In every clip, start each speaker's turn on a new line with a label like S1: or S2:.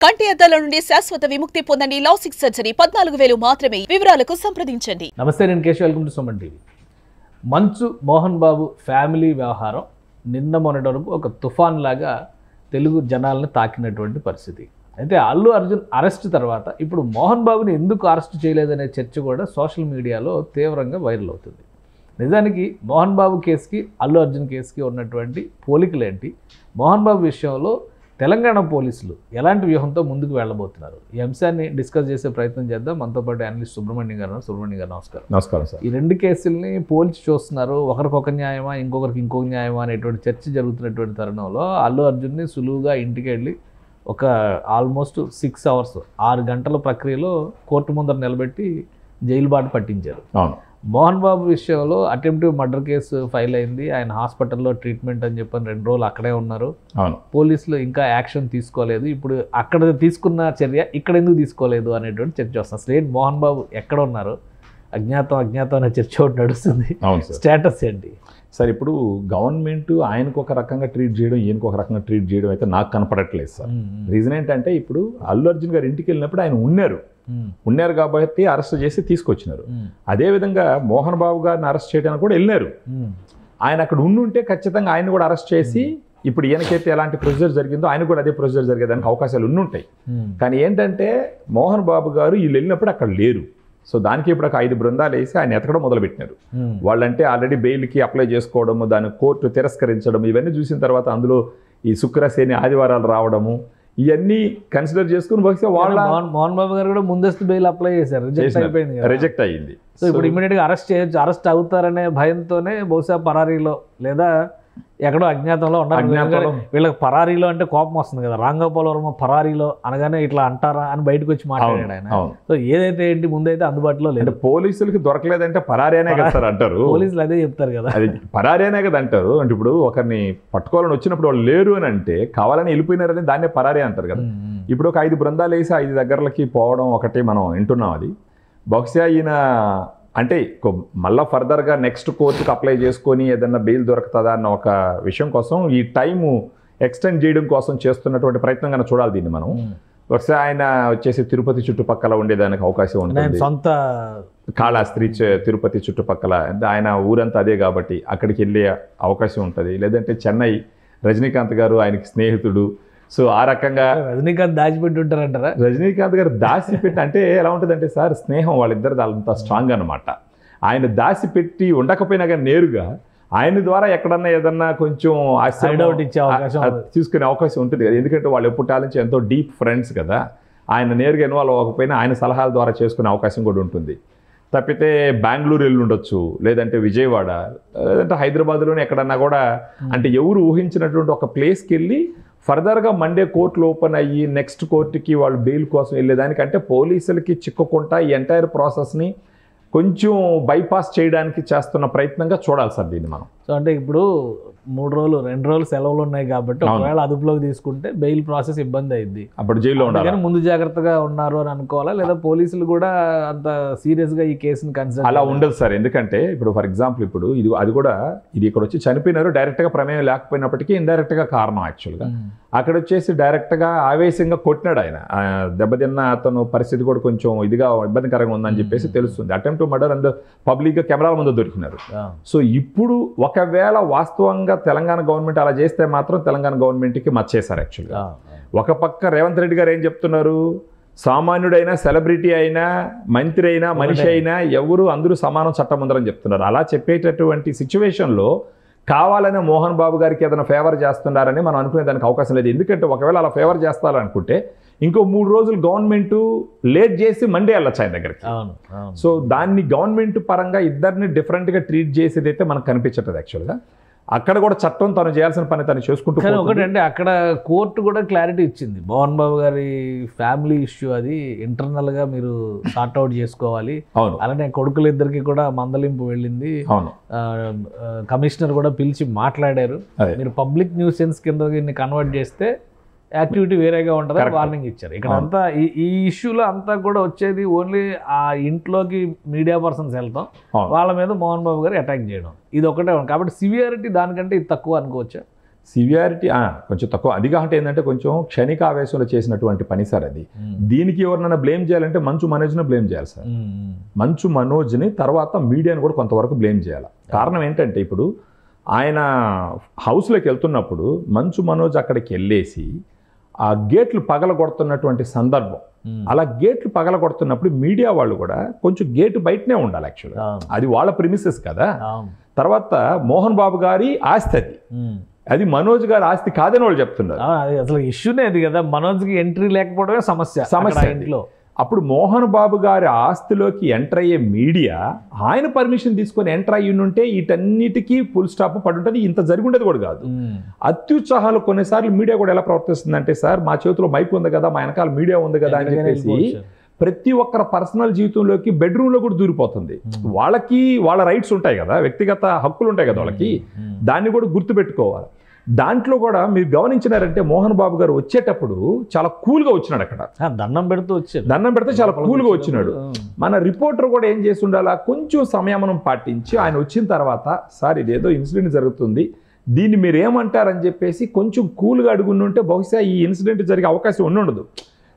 S1: కంటి అద్దాల నుండి శాశ్వత విముక్తి పొందండి. లాసిక్ సర్జరీ 14,000 మాత్రమే. వివరాలకు సంప్రదించండి.
S2: నమస్తే, నేను Keshav. Welcome to Suman TV. మంచు మోహన్ బాబు ఫ్యామిలీ వ్యవహారం నిన్న మొన్నటి వరకు ఒక తుఫాన్ లాగా తెలుగు జనాలను తాకినటువంటి పరిస్థితి. అయితే అల్లు అర్జున్ అరెస్ట్ తర్వాత ఇప్పుడు మోహన్ బాబుని ఎందుకు అరెస్ట్ చేయలేదనే చర్చ కూడా సోషల్ మీడియాలో తీవ్రంగా వైరల్ అవుతుంది. నిజానికి మోహన్ బాబు కేసుకి అల్లు అర్జున్ కేసుకి ఉన్నటువంటి పోలికలేంటి? మోహన్ బాబు విషయంలో తెలంగాణ పోలీసులు ఎలాంటి వ్యూహంతో ముందుకు వెళ్ళబోతున్నారు? ఈ అంశాన్ని డిస్కస్ చేసే ప్రయత్నం చేద్దాం. మనతో పాటు అనలిస్ట్ సుబ్రహ్మణ్యం గారు. సుబ్రహ్మణ్యం గారు నమస్కారం.
S3: నమస్కారం సార్.
S2: ఈ రెండు కేసుల్ని పోల్చి చూస్తున్నారు. ఒకరికొక న్యాయమా, ఇంకొకరికి ఇంకొక న్యాయమా అనేటువంటి చర్చ జరుగుతున్నటువంటి తరుణంలో అల్లు అర్జున్ని సులువుగా ఇంటికి వెళ్ళి ఒక ఆల్మోస్ట్ 6 అవర్స్ 6 గంటల ప్రక్రియలో కోర్టు ముందర నిలబెట్టి జైలు బాట పట్టించారు.
S3: అవును.
S2: మోహన్ బాబు విషయంలో అటెంప్టివ్ మర్డర్ కేసు ఫైల్ అయింది. ఆయన హాస్పిటల్లో ట్రీట్మెంట్ అని చెప్పని 2 రోజులు అక్కడే ఉన్నారు.
S3: అవును. పోలీసులు
S2: ఇంకా యాక్షన్ తీసుకోలేదు. ఇప్పుడు అక్కడ తీసుకున్న చర్య ఇక్కడ ఎందుకు తీసుకోలేదు అనేటువంటి చర్చ వస్తుంది. అసలు ఏంటి మోహన్ బాబు ఎక్కడ ఉన్నారు? అజ్ఞాతం అనే చర్చ ఒకటి నడుస్తుంది. స్టేటస్ ఏంటి
S3: సార్? ఇప్పుడు గవర్నమెంట్ ఆయనకు ఒక రకంగా ట్రీట్ చేయడం, ఈయనకు ఒక రకంగా ట్రీట్ చేయడం అయితే నాకు కనపడట్లేదు సార్. రీజన్ ఏంటంటే ఇప్పుడు అల్లు అర్జున్ గారు ఇంటికి వెళ్ళినప్పుడు ఆయన ఉన్నారు కాబట్టి అరెస్ట్ చేసి తీసుకొచ్చినారు. అదేవిధంగా మోహన్ బాబు గారిని అరెస్ట్ చేయడానికి కూడా వెళ్ళినారు. ఆయన అక్కడ ఉండుంటే ఖచ్చితంగా ఆయన కూడా అరెస్ట్ చేసి ఇప్పుడు ఈయనకైతే ఎలాంటి ప్రొసీజర్ జరిగిందో ఆయన కూడా అదే ప్రొసీజర్ జరిగేదానికి అవకాశాలు ఉండుంటాయి. కానీ ఏంటంటే మోహన్ బాబు గారు వీళ్ళు వెళ్ళినప్పుడు అక్కడ లేరు. సో దానికి ఇప్పుడు ఒక 5 బృందాలు వేసి ఆయన ఎతకడం మొదలుపెట్టినారు. వాళ్ళంటే ఆల్రెడీ బెయిల్కి అప్లై చేసుకోవడము, దాన్ని కోర్టు తిరస్కరించడం, ఇవన్నీ చూసిన తర్వాత అందులో ఈ శుక్రశని ఆదివారాలు రావడము, ఇవన్నీ కన్సిడర్ చేసుకుని బహుశా వాళ్ళ
S2: మోహన్ బాబు గారు కూడా ముందస్తు బెయిల్ అప్లై చేశారు.
S3: రిజెక్ట్ అయ్యింది.
S2: సో ఇప్పుడు ఇమీడియట్గా అరెస్ట్ చేయొచ్చు, అరెస్ట్ అవుతారనే భయంతోనే బహుశా పరారీలో లేదా ఎక్కడో అజ్ఞాతంలో ఉన్నారు. వీళ్ళకి పరారీలో అంటే కోపం వస్తుంది కదా. రాంగోపాల్ వర్మ పరారీలో అనగానే ఇట్లా అంటారా అని బయటకు వచ్చి మాట్లాడాడు ఆయన. సో ఏదైతే ఏంటి ముందైతే అందుబాటులో లేదు.
S3: పోలీసులకి దొరకలేదంటే పరారీనే కదా సార్ అంటారు.
S2: పోలీసులు అదే చెప్తారు కదా,
S3: అది పరారీనే కదా అంటారు. అంటే ఇప్పుడు ఒకరిని పట్టుకోవాలని వచ్చినప్పుడు వాళ్ళు లేరు అని అంటే కావాలని వెళ్ళిపోయినారని దాన్నే పరారీ అంటారు కదా. ఇప్పుడు ఒక 5 బృందాలు వేసి 5 దగ్గరలకి పోవడం ఒకటి మనం వింటున్నాం. అది బహుశా ఈయన అంటే మళ్ళీ ఫర్దర్గా నెక్స్ట్ కోర్టుకు అప్లై చేసుకొని ఏదన్నా బెయిల్ దొరుకుతుందా అన్న ఒక విషయం కోసం ఈ టైము ఎక్స్టెండ్ చేయడం కోసం చేస్తున్నటువంటి ప్రయత్నం కన్నా చూడాలి దీన్ని మనం. బహుశా ఆయన వచ్చేసి తిరుపతి చుట్టుపక్కల ఉండేదానికి అవకాశం ఉంటుంది.
S2: సొంత
S3: కాళహస్తి తిరుపతి చుట్టుపక్కల ఆయన ఊరంతా అదే కాబట్టి అక్కడికి వెళ్ళే అవకాశం ఉంటుంది. లేదంటే చెన్నై రజనీకాంత్ గారు ఆయనకి స్నేహితుడు. సో ఆ రకంగా
S2: రజనీకాంత్ దాచిపెట్టి ఉంటారంటారా?
S3: రజనీకాంత్ గారు దాచిపెట్టి అంటే ఎలా ఉంటుందంటే సార్, స్నేహం వాళ్ళిద్దరిది అంత స్ట్రాంగ్ అనమాట. ఆయన దాచిపెట్టి ఉండకపోయినా కానీ నేరుగా ఆయన ద్వారా ఎక్కడన్నా ఏదన్నా కొంచెం తీసుకునే అవకాశం ఉంటుంది కదా. ఎందుకంటే వాళ్ళు ఎప్పుడు నుంచి ఎంతో డీప్ ఫ్రెండ్స్ కదా. ఆయన నేరుగా ఇన్వాల్వ్ అవ్వకపోయినా ఆయన సలహాల ద్వారా చేసుకునే అవకాశం కూడా ఉంటుంది. తప్పితే బెంగళూరు వెళ్ళి ఉండొచ్చు, లేదంటే విజయవాడ, లేదంటే హైదరాబాద్లోనే ఎక్కడన్నా కూడా, అంటే ఎవరు ఊహించినటువంటి ఒక ప్లేస్కి వెళ్ళి ఫర్దర్గా మండే కోర్టులు ఓపెన్ అయ్యి నెక్స్ట్ కోర్టుకి వాళ్ళు బెయిల్ కోసం వెళ్ళేదానికంటే పోలీసులకి చిక్కుకుంటా ఈ ఎంటైర్ ప్రాసెస్ని కొంచెం బైపాస్ చేయడానికి చేస్తున్న ప్రయత్నంగా చూడాలి సార్ దీన్ని మనం.
S2: సో అంటే ఇప్పుడు 2 రోజులు సెలవులు ఉన్నాయి కాబట్టి ఒకవేళ అదుపులోకి తీసుకుంటే బెయిల్ ప్రాసెస్ ఇబ్బంది అయింది.
S3: అప్పుడు జైల్లో ఉండాలి.
S2: ముందు జాగ్రత్తగా ఉన్నారు అని అనుకోవాలా, లేదా పోలీసులు కూడా అంత సీరియస్గా ఈ కేసుని కన్సిడర్?
S3: అలా ఉండదు సార్. ఎందుకంటే ఇప్పుడు ఫర్ ఎగ్జాంపుల్ ఇప్పుడు ఇది కూడా ఇక్కడ వచ్చి చనిపోయినారు, డైరెక్ట్గా ప్రమేయం లేకపోయినప్పటికీ ఇండైరెక్ట్గా కారణం. యాక్చువల్గా అక్కడ వచ్చేసి డైరెక్ట్గా ఆవేశంగా కొట్టినాడు ఆయన. దెబ్బతిన్న అతను పరిస్థితి కూడా కొంచెం ఇబ్బందికరంగా ఉందని చెప్పేసి తెలుస్తుంది. అటెంప్ట్ టు మర్డర్ అండ్ పబ్లిక్గా కెమెరాల ముందు దొరికినారు. సో ఇప్పుడు ఒకవేళ వాస్తవంగా తెలంగాణ గవర్నమెంట్ అలా చేస్తే మాత్రం తెలంగాణ గవర్నమెంట్కి మచ్చేశారు. యాక్చువల్గా ఒక పక్క రేవంత్ రెడ్డి గారు ఏం చెప్తున్నారు, సామాన్యుడైనా సెలబ్రిటీ అయినా మంత్రి అయినా మనిషి అయినా అందరూ సమానం చట్టం ముందరని చెప్తున్నారు. అలా చెప్పేటటువంటి సిచ్యువేషన్లో కావాలనే మోహన్ బాబు గారికి ఏదైనా ఫేవర్ చేస్తున్నారని మనం అనుకునే దానికి అవకాశం లేదు. ఎందుకంటే ఒకవేళ అలా ఫేవర్ చేస్తారనుకుంటే ఇంకో 3 రోజులు గవర్నమెంట్ లేట్ చేసి మండే వెళ్ళొచ్చు ఆయన దగ్గరికి. సో దాన్ని గవర్నమెంట్ పరంగా ఇద్దరిని డిఫరెంట్గా ట్రీట్ చేసేది అయితే మనకు కనిపించట్లేదు. యాక్చువల్గా అక్కడ కూడా చట్టం తను చేయాల్సిన పని తను చేసుకుంటూ.
S2: ఒకటంటే అక్కడ కోర్టు కూడా క్లారిటీ ఇచ్చింది, మోహన్ బాబు గారి ఫ్యామిలీ ఇష్యూ అది ఇంటర్నల్గా మీరు సార్ట్అవుట్ చేసుకోవాలి. అలానే కొడుకులు ఇద్దరికి కూడా మందలింపు వెళ్ళింది. కమిషనర్ కూడా పిలిచి మాట్లాడారు. మీరు పబ్లిక్ న్యూసెన్స్ కింద దీన్ని కన్వర్ట్ చేస్తే యాక్టివిటీ వేరేగా ఉంటుందని వార్నింగ్ ఇచ్చారు. ఇక్కడ అంతా ఈ ఇష్యూలో అంతా కూడా వచ్చేది ఓన్లీ ఆ ఇంట్లోకి మీడియా పర్సన్స్ వెళ్తాం, వాళ్ళ మీద మోహన్ బాబు గారు అటాక్ చేయడం, ఇది ఒకటే. కాబట్టి సివియారిటీ దానికంటే ఇది తక్కువ అనుకోవచ్చా?
S3: సివియారిటీ కొంచెం తక్కువ. అదిగా అంటే ఏంటంటే కొంచెం క్షణిక ఆవేశంలో చేసినటువంటి పని సార్ అది. దీనికి ఎవరినైనా బ్లేమ్ చేయాలంటే మంచు మనోజ్ని బ్లేమ్ చేయాలి సార్. మంచు మనోజ్ని, తర్వాత మీడియాని కూడా కొంతవరకు బ్లేమ్ చేయాలి. కారణం ఏంటంటే ఇప్పుడు ఆయన హౌస్లోకి వెళ్తున్నప్పుడు మంచు మనోజ్ అక్కడికి వెళ్ళేసి ఆ గేట్లు పగలగొడుతున్నటువంటి సందర్భం, అలా గేట్లు పగలగొడుతున్నప్పుడు మీడియా వాళ్ళు కూడా కొంచెం గేటు బయటనే ఉండాలి యాక్చువల్గా. అది వాళ్ళ ప్రిమిసెస్ కదా. తర్వాత మోహన్ బాబు గారి ఆస్తి అది మనోజ్ గారి ఆస్తి కాదని వాళ్ళు చెప్తున్నారు.
S2: అసలు ఇష్యూనే అది కదా, మనోజ్కి ఎంట్రీ లేకపోవడమే సమస్య ఇంట్లో.
S3: అప్పుడు మోహన్ బాబు గారి ఆస్తిలోకి ఎంటర్ అయ్యే మీడియా ఆయన పర్మిషన్ తీసుకొని ఎంటర్ అయ్యి ఉంటే వీటన్నిటికీ ఫుల్ స్టాప్ పడి ఉంటుంది, ఇంత జరిగి ఉండేది కూడా కాదు. అత్యుత్సాహాలు కొన్నిసార్లు మీడియా కూడా ఎలా ప్రవర్తిస్తుందంటే, సార్ మా చేతిలో మైక్ ఉంది కదా, మా వెనకాల మీడియా ఉంది కదా అని చెప్పేసి ప్రతి ఒక్కరి పర్సనల్ జీవితంలోకి బెడ్రూమ్లో కూడా దూరిపోతుంది. వాళ్ళకి వాళ్ళ రైట్స్ ఉంటాయి కదా, వ్యక్తిగత హక్కులు ఉంటాయి కదా వాళ్ళకి, దాన్ని కూడా గుర్తుపెట్టుకోవాలి. దాంట్లో కూడా మీరు గమనించినారంటే మోహన్ బాబు గారు వచ్చేటప్పుడు చాలా కూల్గా వచ్చినాడు. అక్కడ
S2: దండం పెడితే
S3: చాలా కూల్గా వచ్చినాడు. మన రిపోర్టర్ కూడా ఏం చేసి ఉండాలా, కొంచెం సంయమనం పాటించి ఆయన వచ్చిన తర్వాత సార్ ఇదేదో ఇన్సిడెంట్ జరుగుతుంది, దీన్ని మీరు ఏమంటారని చెప్పేసి కొంచెం కూల్గా అడుగుంటే బహుశా ఈ ఇన్సిడెంట్ జరిగే అవకాశం ఉండదు.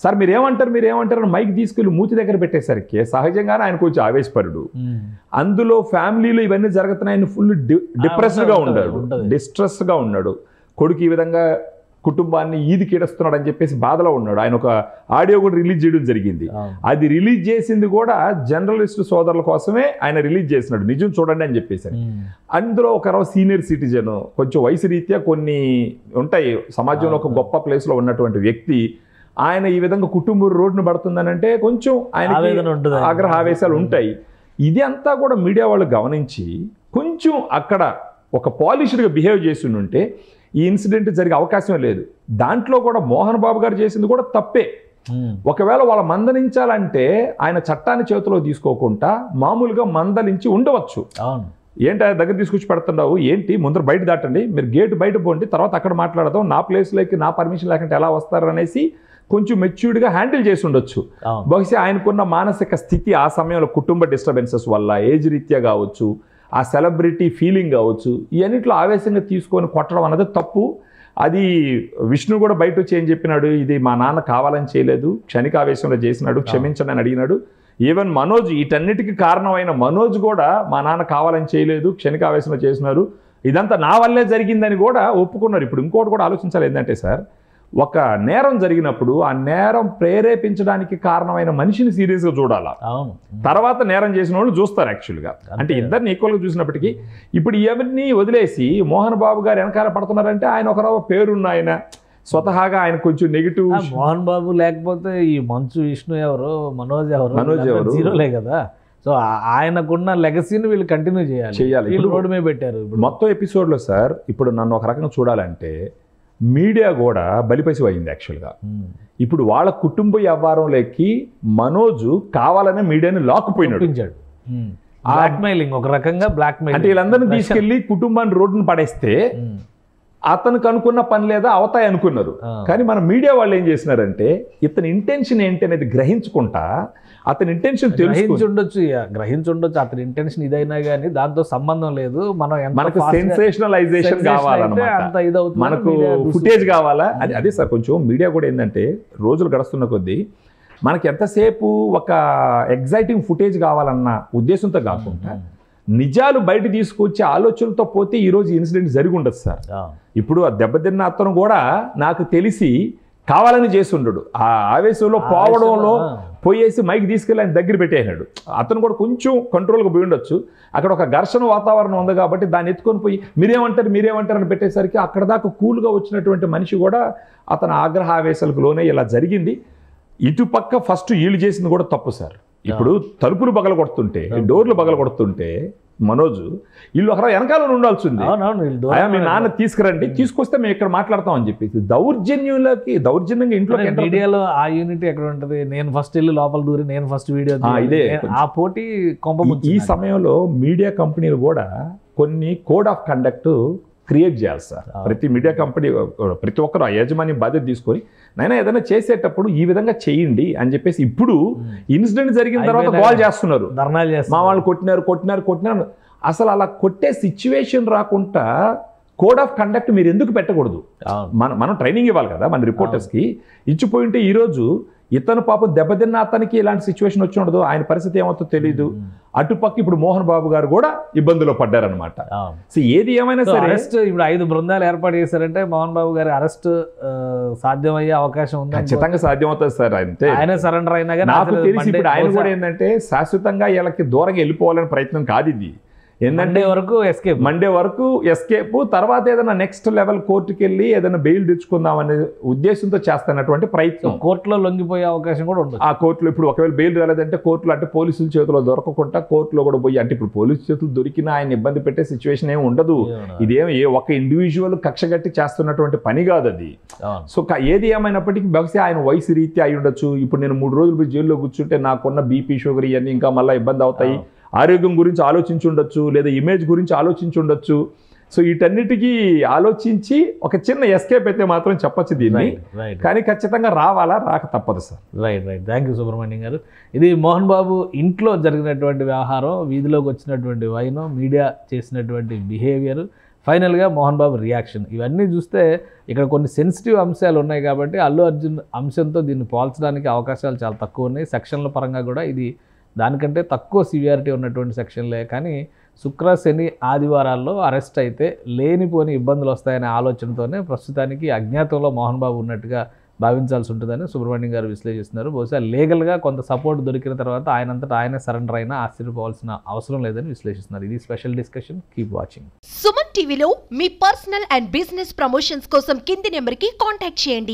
S3: సార్ మీరేమంటారు అని మైక్ తీసుకెళ్ళి మూతి దగ్గర పెట్టేసరికి సహజంగానే ఆయన కొంచెం ఆవేశపరుడు. అందులో ఫ్యామిలీలో ఇవన్నీ జరుగుతున్నాయని ఫుల్ డిప్రెస్డ్గా ఉన్నాడు, డిస్ట్రెస్గా ఉన్నాడు. కొడుకు ఈ విధంగా కుటుంబాన్ని ఈదికిడుస్తున్నాడు అని చెప్పేసి బాధలో ఉన్నాడు. ఆయన ఒక ఆడియో కూడా రిలీజ్ చేయడం జరిగింది. అది రిలీజ్ చేసింది కూడా జర్నలిస్ట్ సోదరుల కోసమే ఆయన రిలీజ్ చేసినాడు, నిజం చూడండి అని చెప్పేసి. అందులో ఒక సీనియర్ సిటిజన్, కొంచెం వయసు రీత్యా కొన్ని ఉంటాయి సమాజంలో, ఒక గొప్ప ప్లేస్లో ఉన్నటువంటి వ్యక్తి ఆయన ఈ విధంగా కుటుంబం రోడ్డును పడుతుందనంటే కొంచెం ఆయన ఆగ్రహ ఆవేశాలు ఉంటాయి. ఇది అంతా కూడా మీడియా వాళ్ళు గమనించి కొంచెం అక్కడ ఒక పాలిష్డ్గా బిహేవ్ చేసి ఉంటే ఈ ఇన్సిడెంట్ జరిగే అవకాశం లేదు. దాంట్లో కూడా మోహన్ బాబు గారు చేసింది కూడా తప్పే. ఒకవేళ వాళ్ళ మందలించాలంటే ఆయన చట్టాన్ని చేతిలో తీసుకోకుండా మామూలుగా మందలించి ఉండవచ్చు. ఏంటి ఆయన దగ్గర తీసుకొచ్చి పెడుతున్నావు, ఏంటి ముందర బయట దాటండి, మీరు గేటు బయట పోండి, తర్వాత అక్కడ మాట్లాడదాం, నా ప్లేస్లోకి నా పర్మిషన్ లేకుంటే ఎలా వస్తారు అనేసి కొంచెం మెచ్యూర్డ్గా హ్యాండిల్ చేసి ఉండొచ్చు. బహుశా ఆయనకున్న మానసిక స్థితి ఆ సమయంలో కుటుంబ డిస్టర్బెన్సెస్ వల్ల, ఏజ్ రీత్యా కావచ్చు, ఆ సెలబ్రిటీ ఫీలింగ్ కావచ్చు, ఇవన్నిట్లో ఆవేశంగా తీసుకొని కొట్టడం అన్నది తప్పు. అది విష్ణు కూడా బయట వచ్చి ఏం చెప్పినాడు, ఇది మా నాన్న కావాలని చేయలేదు, క్షణిక ఆవేశంలో చేసినాడు, క్షమించండి అని అడిగినాడు. ఈవెన్ మనోజ్, వీటన్నిటికీ కారణమైన మనోజ్ కూడా మా నాన్న కావాలని చేయలేదు, క్షణిక ఆవేశంలో చేసినారు, ఇదంతా నా వల్లే జరిగిందని కూడా ఒప్పుకున్నారు. ఇప్పుడు ఇంకోటి కూడా ఆలోచించాలి ఏంటంటే సార్, ఒక నేరం జరిగినప్పుడు ఆ నేరం ప్రేరేపించడానికి కారణమైన మనిషిని సీరియస్గా చూడాలా, తర్వాత నేరం చేసిన వాళ్ళు చూస్తారు యాక్చువల్గా. అంటే ఇద్దరిని ఈక్వల్గా చూసినప్పటికీ ఇప్పుడు ఎవరిని వదిలేసి మోహన్ బాబు గారు వెనకాల పడుతున్నారంటే ఆయన ఒక పేరున్న ఆయన, స్వతహాగా ఆయన కొంచెం నెగిటివ్.
S2: మోహన్ బాబు లేకపోతే ఈ మంచు విష్ణు ఎవరు, మనోజ్ ఎవరు జీరోలే కదా. సో ఆయనకున్న లెగసీని వీళ్ళు కంటిన్యూ చేయాలి. ఇప్పుడు రోడ్డు మీద పెట్టారు.
S3: మొత్తం ఎపిసోడ్లో సార్ ఇప్పుడు నన్ను ఒక రకంగా చూడాలంటే మీడియా కూడా బలిపసి అయింది యాక్చువల్గా. ఇప్పుడు వాళ్ళ కుటుంబ వ్యవహారంలోకి మనోజు కావాలనే మీడియాని లాక్కుపోయినాడు.
S2: బ్లాక్మెయిలింగ్, ఒక రకంగా బ్లాక్మెయిల్.
S3: అంటే వీళ్ళందరినీ తీసుకెళ్లి కుటుంబాన్ని రోడ్డును పడేస్తే అతనికి అనుకున్న పని లేదా అవుతాయి అనుకున్నారు. కానీ మన మీడియా వాళ్ళు ఏం చేసినారంటే ఇతని ఇంటెన్షన్ ఏంటి అనేది గ్రహించుకుంటా, అతని ఇంటెన్షన్
S2: గ్రహించుండొచ్చు అతని ఇంటెన్షన్ ఇదైనా కానీ దాంతో సంబంధం లేదు.
S3: మనకు సెన్సేషనలైజేషన్ కావాలన్నమాట, మనకు ఫుటేజ్ కావాలా. అదే సార్ కొంచెం మీడియా కూడా ఏంటంటే రోజులు గడుస్తున్న కొద్దీ మనకి ఎంతసేపు ఒక ఎగ్జైటింగ్ ఫుటేజ్ కావాలన్న ఉద్దేశంతో కాకుండా నిజాలు బయట తీసుకొచ్చే ఆలోచనలతో పోతే ఈరోజు ఇన్సిడెంట్ జరిగి ఉండదు సార్. ఇప్పుడు ఆ దెబ్బతిన్న అతను కూడా నాకు తెలిసి కావాలని చేసి ఉండడు, ఆ ఆవేశంలో పోవడంలో పోయేసి మైక్ తీసుకెళ్ళి ఆయన దగ్గర పెట్టేసాడు. అతను కూడా కొంచెం కంట్రోల్గా పోయి ఉండొచ్చు. అక్కడ ఒక ఘర్షణ వాతావరణం ఉంది కాబట్టి దాన్ని ఎత్తుకొని పోయి మీరేమంటారు అని పెట్టేసరికి అక్కడ దాకా కూల్గా వచ్చినటువంటి మనిషి కూడా అతను ఆగ్రహ ఆవేశాలకు లోనే ఇలా జరిగింది. ఇటుపక్క ఫస్ట్ వీళ్ళు చేసింది కూడా తప్పు సార్. ఇప్పుడు తలుపులు బగల కొడుతుంటే, డోర్లు బగల కొడుతుంటే మనోజ్ వీళ్ళు ఒక వెనకాల ఉండాల్సింది. మీ నాన్న తీసుకురండి, తీసుకొస్తే మేము ఇక్కడ మాట్లాడతాం అని చెప్పేసి దౌర్జన్యంగా ఇంట్లో
S2: మీడియాలో ఆ యూనిట్ ఎక్కడ ఉంటుంది, నేను ఫస్ట్ వెళ్ళి లోపల దూరి నేను ఫస్ట్ వీడియో, ఇదే ఆ పోటీ కొంప.
S3: ఈ సమయంలో మీడియా కంపెనీలు కూడా కొన్ని కోడ్ ఆఫ్ కండక్ట్ క్రియేట్ చేయాలి సార్. ప్రతి మీడియా కంపెనీ ప్రతి ఒక్కరు ఆ యాజమాన్యం బాధ్యత తీసుకొని నైనా ఏదైనా చేసేటప్పుడు ఈ విధంగా చేయండి అని చెప్పేసి. ఇప్పుడు ఇన్సిడెంట్ జరిగిన తర్వాత కాల్ చేస్తున్నారు, మా వాళ్ళు కొట్టినారు. అసలు అలా కొట్టే సిచ్యువేషన్ రాకుండా కోడ్ ఆఫ్ కండక్ట్ మీరు ఎందుకు పెట్టకూడదు? మనం ట్రైనింగ్ ఇవ్వాలి కదా మన రిపోర్టర్స్కి. ఇచ్చిపోయింటే ఈరోజు ఇతను పాపం దెబ్బతిన్న అతనికి ఇలాంటి సిచ్యువేషన్ వచ్చి ఉండదు, ఆయన పరిస్థితి ఏమవుతుందో తెలియదు. అటుపక్క ఇప్పుడు మోహన్ బాబు గారు కూడా ఇబ్బందులో పడ్డారనమాట. సో ఏది ఏమైనా సరే
S2: అరెస్ట్ ఇప్పుడు 5 బృందాలు ఏర్పాటు చేశారంటే మోహన్ బాబు గారి అరెస్ట్ సాధ్యమయ్యే అవకాశం ఉంది.
S3: ఖచ్చితంగా సాధ్యమవుతుంది సార్. అంతే,
S2: ఆయన సరెండర్ అయినా
S3: నాకు తెలిసి ఇప్పుడు ఆయన కూడా ఏంటంటే శాశ్వతంగా వీళ్ళకి దూరంగా వెళ్ళిపోవాలని ప్రయత్నం కాదు ఇది. ఏంటంటే మండే వరకు ఎస్కేప్, తర్వాత ఏదైనా నెక్స్ట్ లెవెల్ కోర్టుకి వెళ్ళి ఏదైనా బెయిల్ తెచ్చుకుందాం అనే ఉద్దేశంతో చేస్తున్నటువంటి ప్రయత్నం.
S2: కోర్టులో లొంగిపోయే అవకాశం కూడా ఉంటుంది.
S3: ఆ కోర్టులో ఇప్పుడు ఒకవేళ బెయిల్ రాలేదంటే కోర్టులో అంటే పోలీసుల చేతిలో దొరకకుండా కోర్టులో కూడా పోయి, అంటే ఇప్పుడు పోలీసు చేతులు దొరికినా ఆయన ఇబ్బంది పెట్టే సిచ్యువేషన్ ఏమి ఉండదు. ఇదేం ఒక ఇండివిజువల్ కక్షగట్టి చేస్తున్నటువంటి పని కాదు అది. సో ఏది ఏమైనప్పటికీ బహుశా ఆయన వయసు రీత్యా అయి ఉండొచ్చు. ఇప్పుడు నేను 3 రోజులు పోయి జైల్లో కూర్చుంటే నాకున్న బీపీ షుగర్ ఇవన్నీ ఇంకా మళ్ళీ ఇబ్బంది అవుతాయి. ఆరోగ్యం గురించి ఆలోచించి ఉండొచ్చు, లేదా ఇమేజ్ గురించి ఆలోచించి ఉండొచ్చు. సో వీటన్నిటికీ ఆలోచించి ఒక చిన్న ఎస్కేప్ అయితే మాత్రం చెప్పచ్చు దీన్ని. కానీ ఖచ్చితంగా రావాలా, రాక తప్పదు sir.
S2: Right. Thank you Subrahmanyam గారు. ఇది మోహన్ బాబు ఇంట్లో జరిగినటువంటి వ్యవహారం, వీధిలోకి వచ్చినటువంటి వైనం, మీడియా చేసినటువంటి బిహేవియర్, ఫైనల్గా మోహన్ బాబు రియాక్షన్, ఇవన్నీ చూస్తే ఇక్కడ కొన్ని సెన్సిటివ్ అంశాలు ఉన్నాయి కాబట్టి అల్లు అర్జున్ అంశంతో దీన్ని పోల్చడానికి అవకాశాలు చాలా తక్కువ ఉన్నాయి. సెక్షన్ల పరంగా కూడా ఇది దానికంటే తక్కువ సివియారిటీ ఉన్నటువంటి సెక్షన్లే. కానీ శుక్ర, శని, ఆదివారాల్లో అరెస్ట్ అయితే లేనిపోని ఇబ్బందులు వస్తాయనే ఆలోచనతోనే ప్రస్తుతానికి అజ్ఞాతంలో మోహన్ బాబు ఉన్నట్టుగా భావించాల్సి ఉంటుందని సుబ్రహ్మణ్యం గారు విశ్లేషిస్తున్నారు. బహుశా లీగల్గా కొంత సపోర్ట్ దొరికిన తర్వాత ఆయనంతటా ఆయనే సరెండర్ అయినా ఆశ్చర్యపోవాల్సిన అవసరం లేదని విశ్లేషిస్తున్నారు. ఇది special discussion. Keep watching.
S4: Suman టీవీలో మీ పర్సనల్ అండ్ బిజినెస్ ప్రమోషన్స్ కోసం కింది నెంబర్కి కాంటాక్ట్ చేయండి.